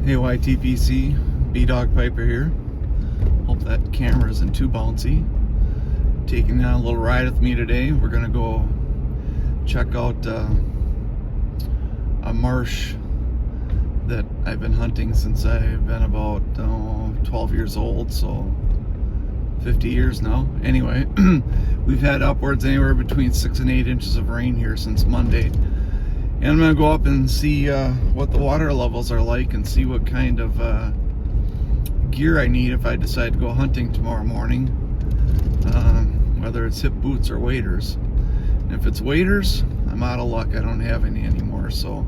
Hey YTPC, B-Dog Piper here. Hope that camera isn't too bouncy. Taking on a little ride with me today. We're gonna go check out a marsh that I've been hunting since I've been about 12 years old, so 50 years now. Anyway, we've had upwards anywhere between 6 and 8 inches of rain here since Monday. And I'm going to go up and see what the water levels are like and see what kind of gear I need if I decide to go hunting tomorrow morning, whether it's hip boots or waders. And if it's waders, I'm out of luck. I don't have any anymore. So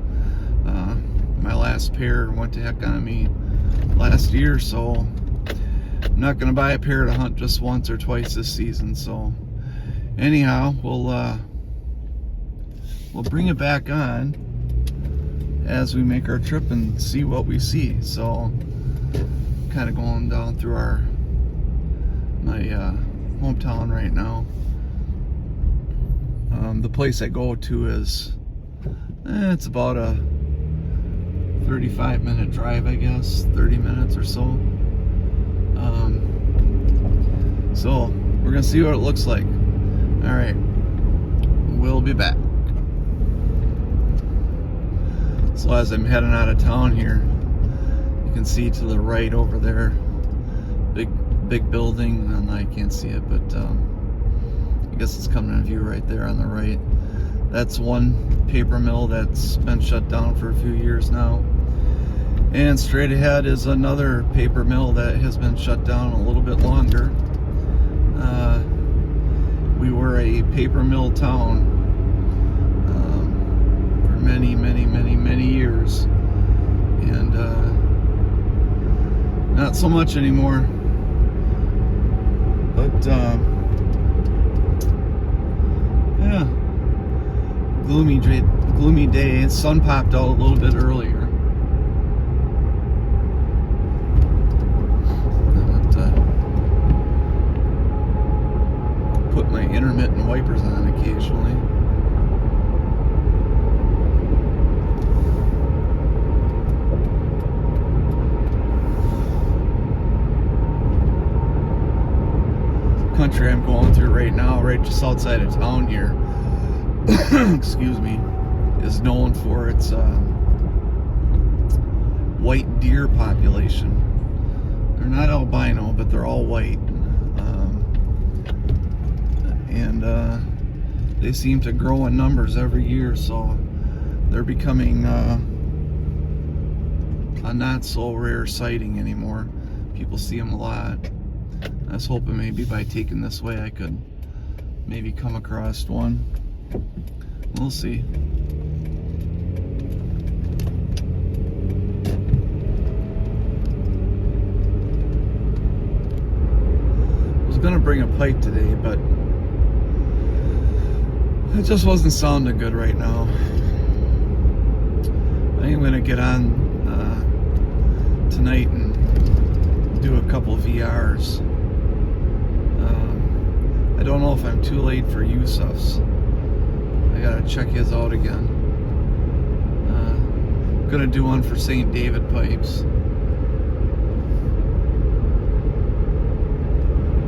my last pair went to heck on me last year, so I'm not going to buy a pair to hunt just once or twice this season. So anyhow, we'll bring it back on as we make our trip and see what we see. So kind of going down through my hometown right now. The place I go to is it's about a 35-minute drive, I guess, 30 minutes or so. So we're gonna see what it looks like. All right, we'll be back. So as I'm heading out of town here, you can see to the right over there, big building, and I can't see it, but I guess it's coming in view right there on the right. That's one paper mill that's been shut down for a few years now. And straight ahead is another paper mill that has been shut down a little bit longer. We were a paper mill town for many years, and not so much anymore. But yeah, gloomy day. Sun popped out a little bit earlier. Put my intermittent wipers on occasionally. Country I'm going through right now, right just outside of town here, excuse me, is known for its white deer population. They're not albino, but they're all white. And they seem to grow in numbers every year, so they're becoming a not so rare sighting anymore. People see them a lot. I was hoping maybe by taking this way I could maybe come across one. We'll see. I was gonna bring a pipe today, but it just wasn't sounding good right now. I think I'm gonna get on tonight and do a couple VRs. I don't know if I'm too late for Yusuf's. I gotta check his out again. Gonna do one for St. David pipes.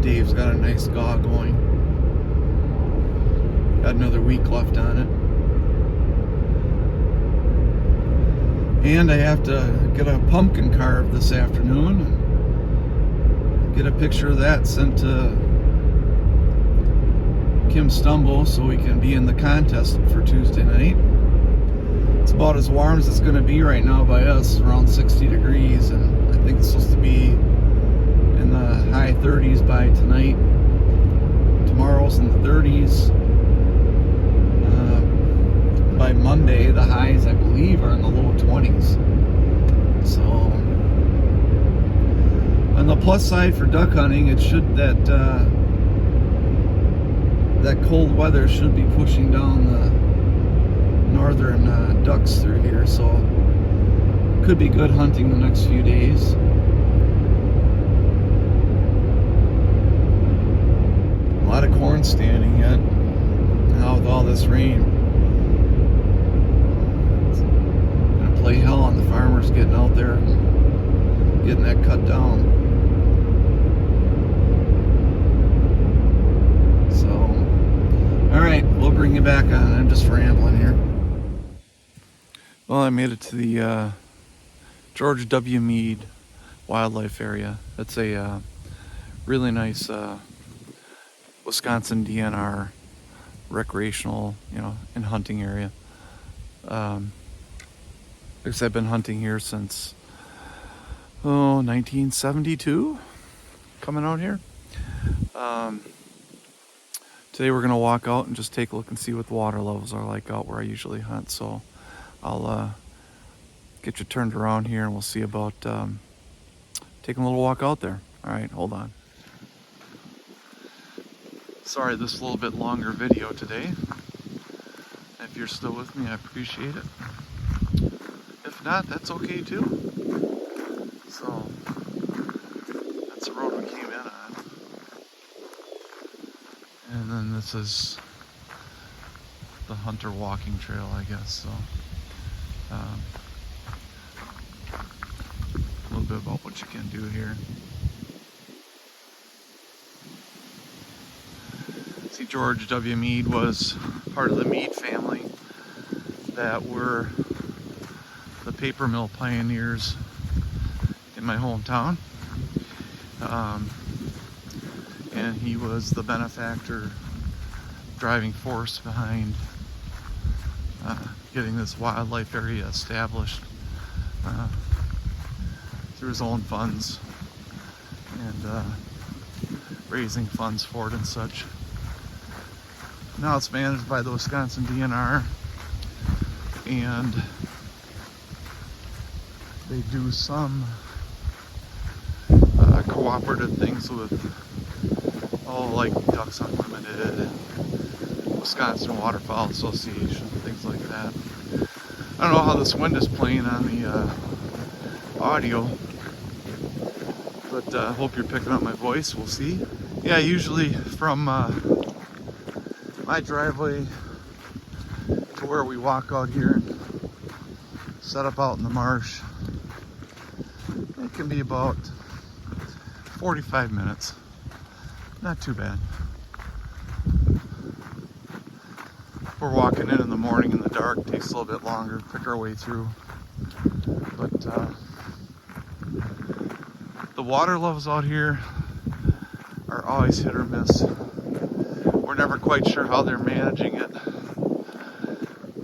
Dave's got a nice gaw going. Got another week left on it. And I have to get a pumpkin carved this afternoon. Get a picture of that sent to Kim Stumble so we can be in the contest for Tuesday night. It's about as warm as it's going to be right now by us, around 60 degrees, and I think it's supposed to be in the high 30s by tonight. Tomorrow's in the 30s. By Monday, the highs, I believe, are in the low 20s. So on the plus side for duck hunting, it should that cold weather should be pushing down the northern ducks through here, so could be good hunting the next few days. A lot of corn standing yet now with all this rain. It's gonna play hell on the farmer farmers getting out there, getting that cut down. So, all right, we'll bring you back on. I'm just rambling here. Well, I made it to the George W. Mead Wildlife Area. It's a really nice Wisconsin DNR recreational, and hunting area. Because I've been hunting here since 1972, coming out here. Today we're gonna walk out and just take a look and see what the water levels are like out where I usually hunt. So I'll get you turned around here and we'll see about taking a little walk out there. All right, hold on. Sorry, this is a little bit longer video today. If you're still with me, I appreciate it. If not, that's okay too. So, that's the road we came in on. And then this is the hunter walking trail, I guess. So, a little bit about what you can do here. See, George W. Mead was part of the Mead family that were the paper mill pioneers in my hometown. And he was the benefactor, driving force behind getting this wildlife area established through his own funds and raising funds for it and such. Now it's managed by the Wisconsin DNR, and they do some cooperative things with, like Ducks Unlimited and Wisconsin Waterfowl Association, things like that. I don't know how this wind is playing on the audio, but I hope you're picking up my voice. We'll see. Yeah, usually from my driveway to where we walk out here and set up out in the marsh, it can be about 45 minutes. Not too bad. If we're walking in the morning in the dark, it takes a little bit longer to pick our way through. But the water levels out here are always hit or miss. We're never quite sure how they're managing it.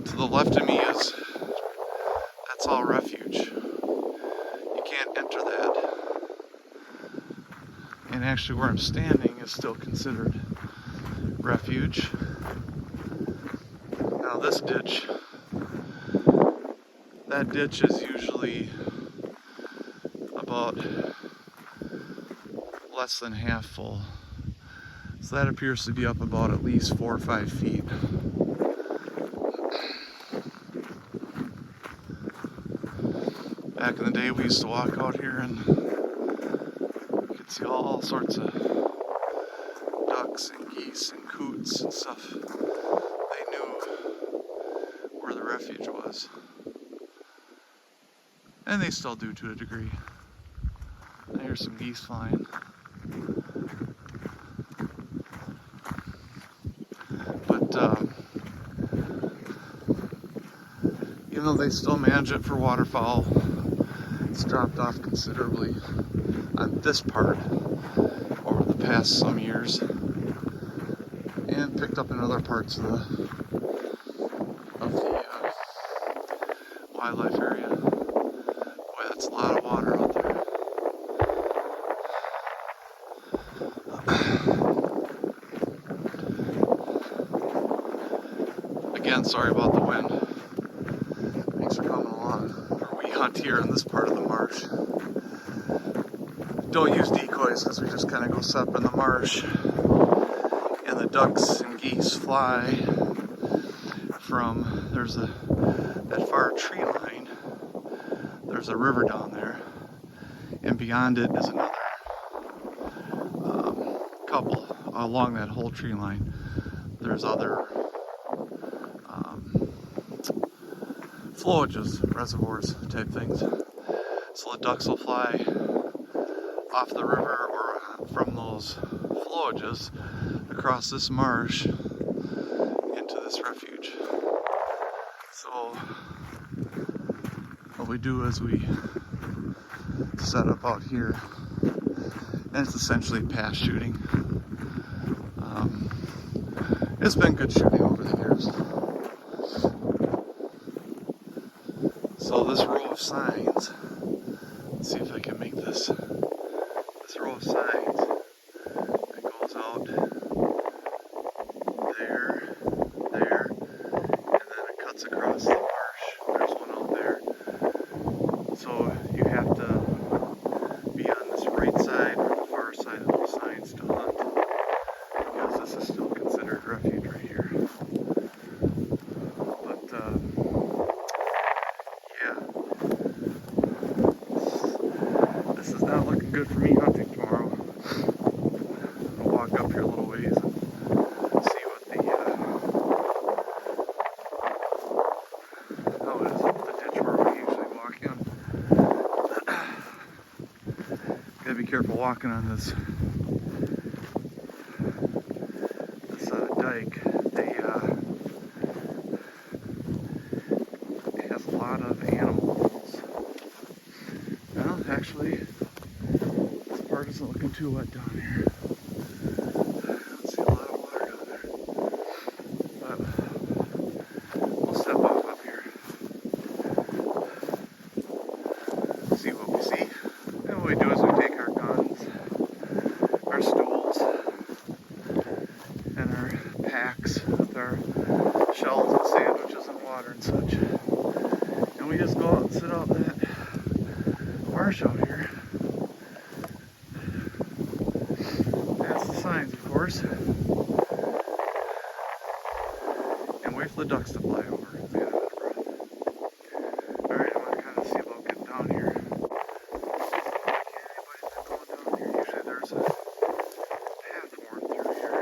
To the left of me that's all refuge. You can't enter that. And actually where I'm standing is still considered refuge. Now this ditch, that ditch is usually about less than half full. So that appears to be up about at least 4 or 5 feet. Back in the day, we used to walk out here and you could see all sorts of ducks and geese and coots and stuff. They knew where the refuge was. And they still do to a degree. I hear some geese flying. Even though they still manage it for waterfowl, it's dropped off considerably on this part over the past some years, and picked up in other parts of the wildlife area. Boy, that's a lot of water out there. Again, sorry about the wind. Thanks for coming along. We hunt here in this part of the marsh. Don't use decoys because we just kind of go set up in the marsh. And the ducks and geese fly from, that far tree line, there's a river down there. And beyond it is another couple along that whole tree line. There's other flowages, reservoirs type things. So the ducks will fly off the river or from those flowages across this marsh into this refuge. So what we do is we set up out here, and it's essentially pass shooting. It's been good shooting over the years. So this row of signs, let's see if I can make this row of signs that goes out there, and then it cuts across the marsh. There's one out there. So you have to be on this right side or the far side of those signs to hunt, because this is still considered refuge right here. But yeah, this is not looking good for me hunting tomorrow. I'll walk up here a little ways and see what the how it is up the ditch where we usually walk in. Gotta be careful walking on this dike. It has a lot of animals. Well, actually, this part isn't looking too wet down here. I don't see a lot of water down there. But we'll step off up here. See what we see. And what we do is we take our guns, our stools, and our packs with our shells and sandwiches and water and such. And we just go out and sit out in that marsh out here. That's the signs, of course. And wait for the ducks to fly over. Alright, I'm going to kind of see about getting down here. Can't anybody's been going down here. Usually there's a path worn through here.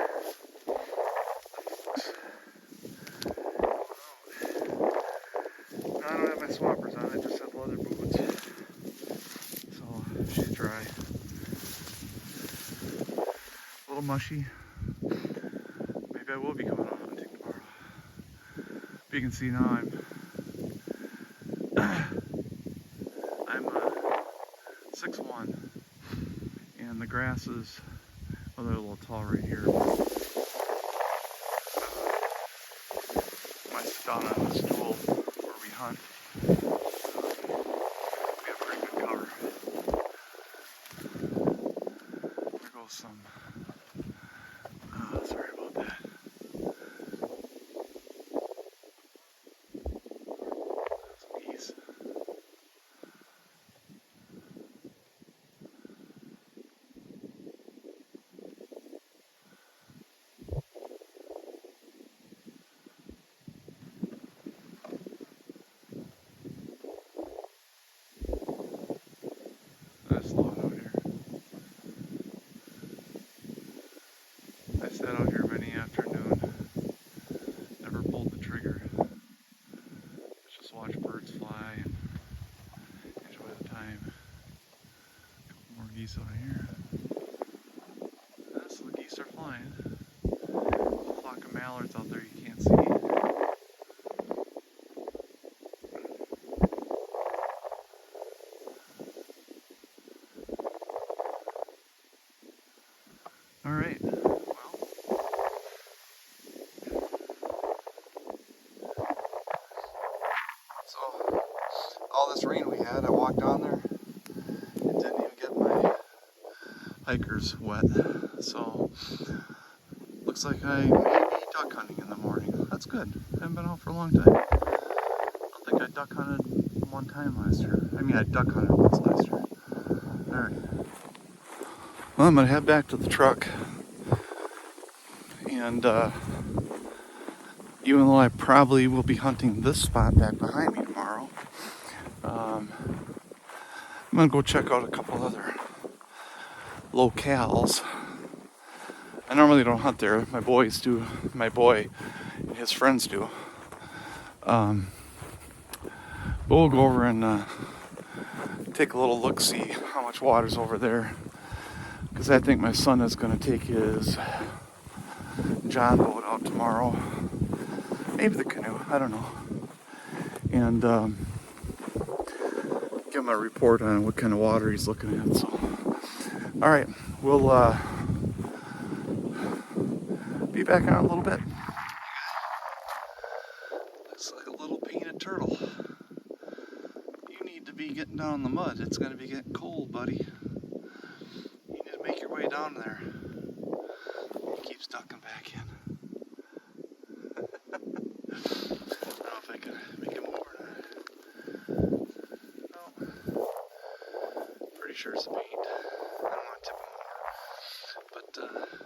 I don't have my swappers on, I just have leather boots. So she's dry. A little mushy. Maybe I will be going out hunting tomorrow. But you can see now I'm 6'1", and the grasses, well, they're a little tall right here. I sit down on the stool where we hunt. We have pretty good cover. There goes some. Sorry about that. Some geese. Nice lot out here. I sat out here many afternoon, never pulled the trigger. Just watch birds fly and enjoy the time. A couple more geese out here. So the geese are flying. There's a flock of mallards out there you can't see. Alright, well, so all this rain we had, I walked down there, it didn't even get my hikers wet, so looks like I may be duck hunting in the morning. That's good, I haven't been out for a long time. I don't think I duck hunted one time last year. I mean, I duck hunted once last year. Alright. Well, I'm going to head back to the truck, and even though I probably will be hunting this spot back behind me tomorrow, I'm going to go check out a couple other locales. I normally don't hunt there, my boys do, my boy and his friends do. But we'll go over and take take a little look-see how much water's over there, because I think my son is going to take his John boat out tomorrow, maybe the canoe, I don't know, and give him a report on what kind of water he's looking at. So, all right, we'll be back on a little bit. Looks like a little painted turtle. You need to be getting down in the mud. It's going to be getting cold, buddy. You need to make your way down there. He keeps ducking back in. I don't know if I can make him over or not. No. Pretty sure it's the paint. I don't want to tip him over.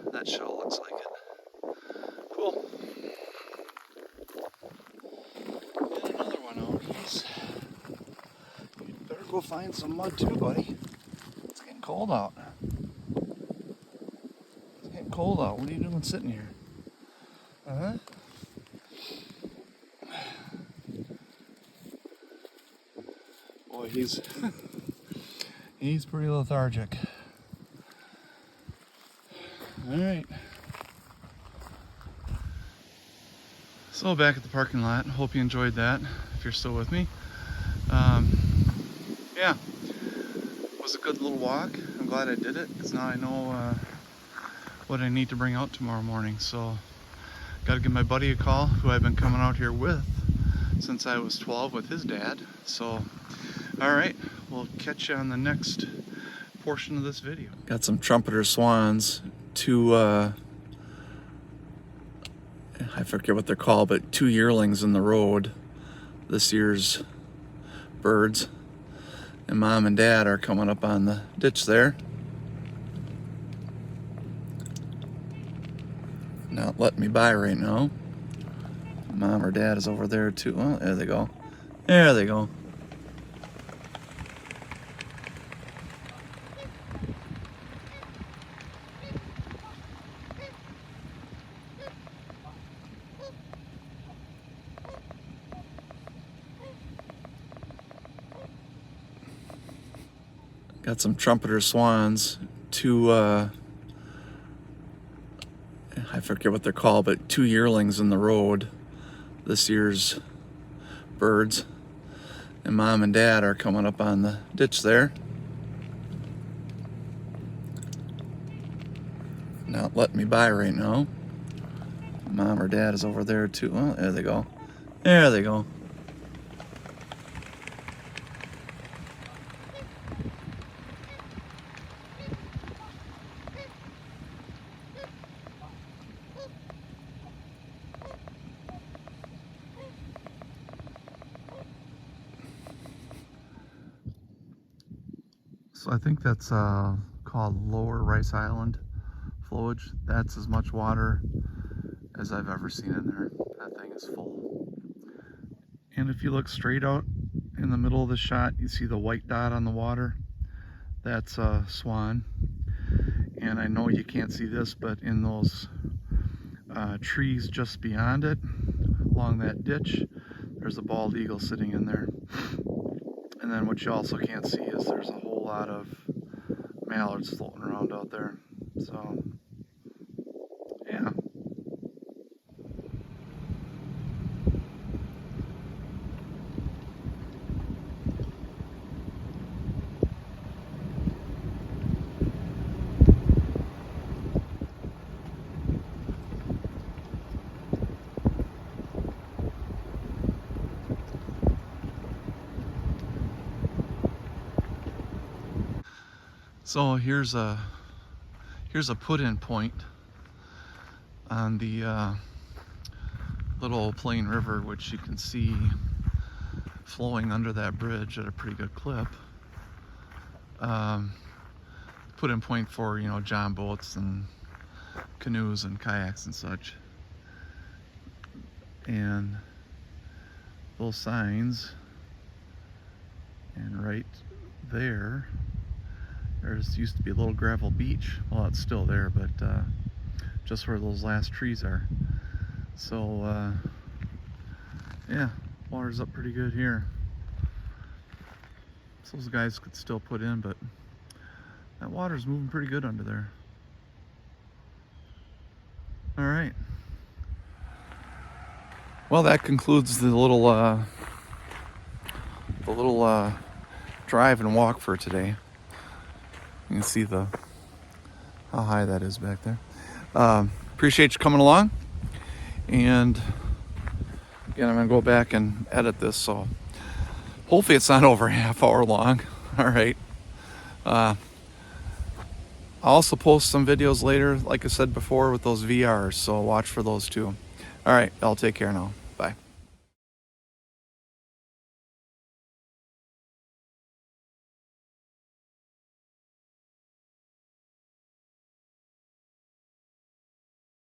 But that shell looks like it. Cool. And another one out. You better go find some mud too, buddy. It's getting cold out. It's getting cold out. What are you doing sitting here? Uh-huh. Boy, he's pretty lethargic. All right. So back at the parking lot. Hope you enjoyed that. If you're still with me, yeah, it was a good little walk. I'm glad I did it because now I know what I need to bring out tomorrow morning. So, got to give my buddy a call, who I've been coming out here with since I was 12 with his dad. So, all right, we'll catch you on the next portion of this video. Got some trumpeter swans, two, I forget what they're called, but two yearlings in the road, this year's birds. And Mom and Dad are coming up on the ditch there. Not letting me by right now. Mom or Dad is over there too. Oh, there they go. There they go. Got some trumpeter swans, two, I forget what they're called, but two yearlings in the road, this year's birds. And Mom and Dad are coming up on the ditch there. Not letting me by right now. Mom or Dad is over there too. Oh, there they go. There they go. So I think that's called Lower Rice Island flowage. That's as much water as I've ever seen in there. That thing is full. And if you look straight out in the middle of the shot, you see the white dot on the water. That's a swan. And I know you can't see this, but in those trees just beyond it, along that ditch, there's a bald eagle sitting in there. And then what you also can't see is there's a whole lot of mallards floating around out there. So, yeah. So here's a put-in point on the little Plain River, which you can see flowing under that bridge at a pretty good clip. Put-in point for, you know, john boats and canoes and kayaks and such. And those signs, and right there, there's used to be a little gravel beach. Well, it's still there, but just where those last trees are. So yeah, water's up pretty good here. So those guys could still put in, but that water's moving pretty good under there. All right. Well, that concludes the little drive and walk for today. You can see how high that is back there. Appreciate you coming along. And again, I'm gonna go back and edit this, so hopefully it's not over a half hour long. All right. I'll also post some videos later, like I said before, with those VRs, so watch for those too. All right, I'll take care now.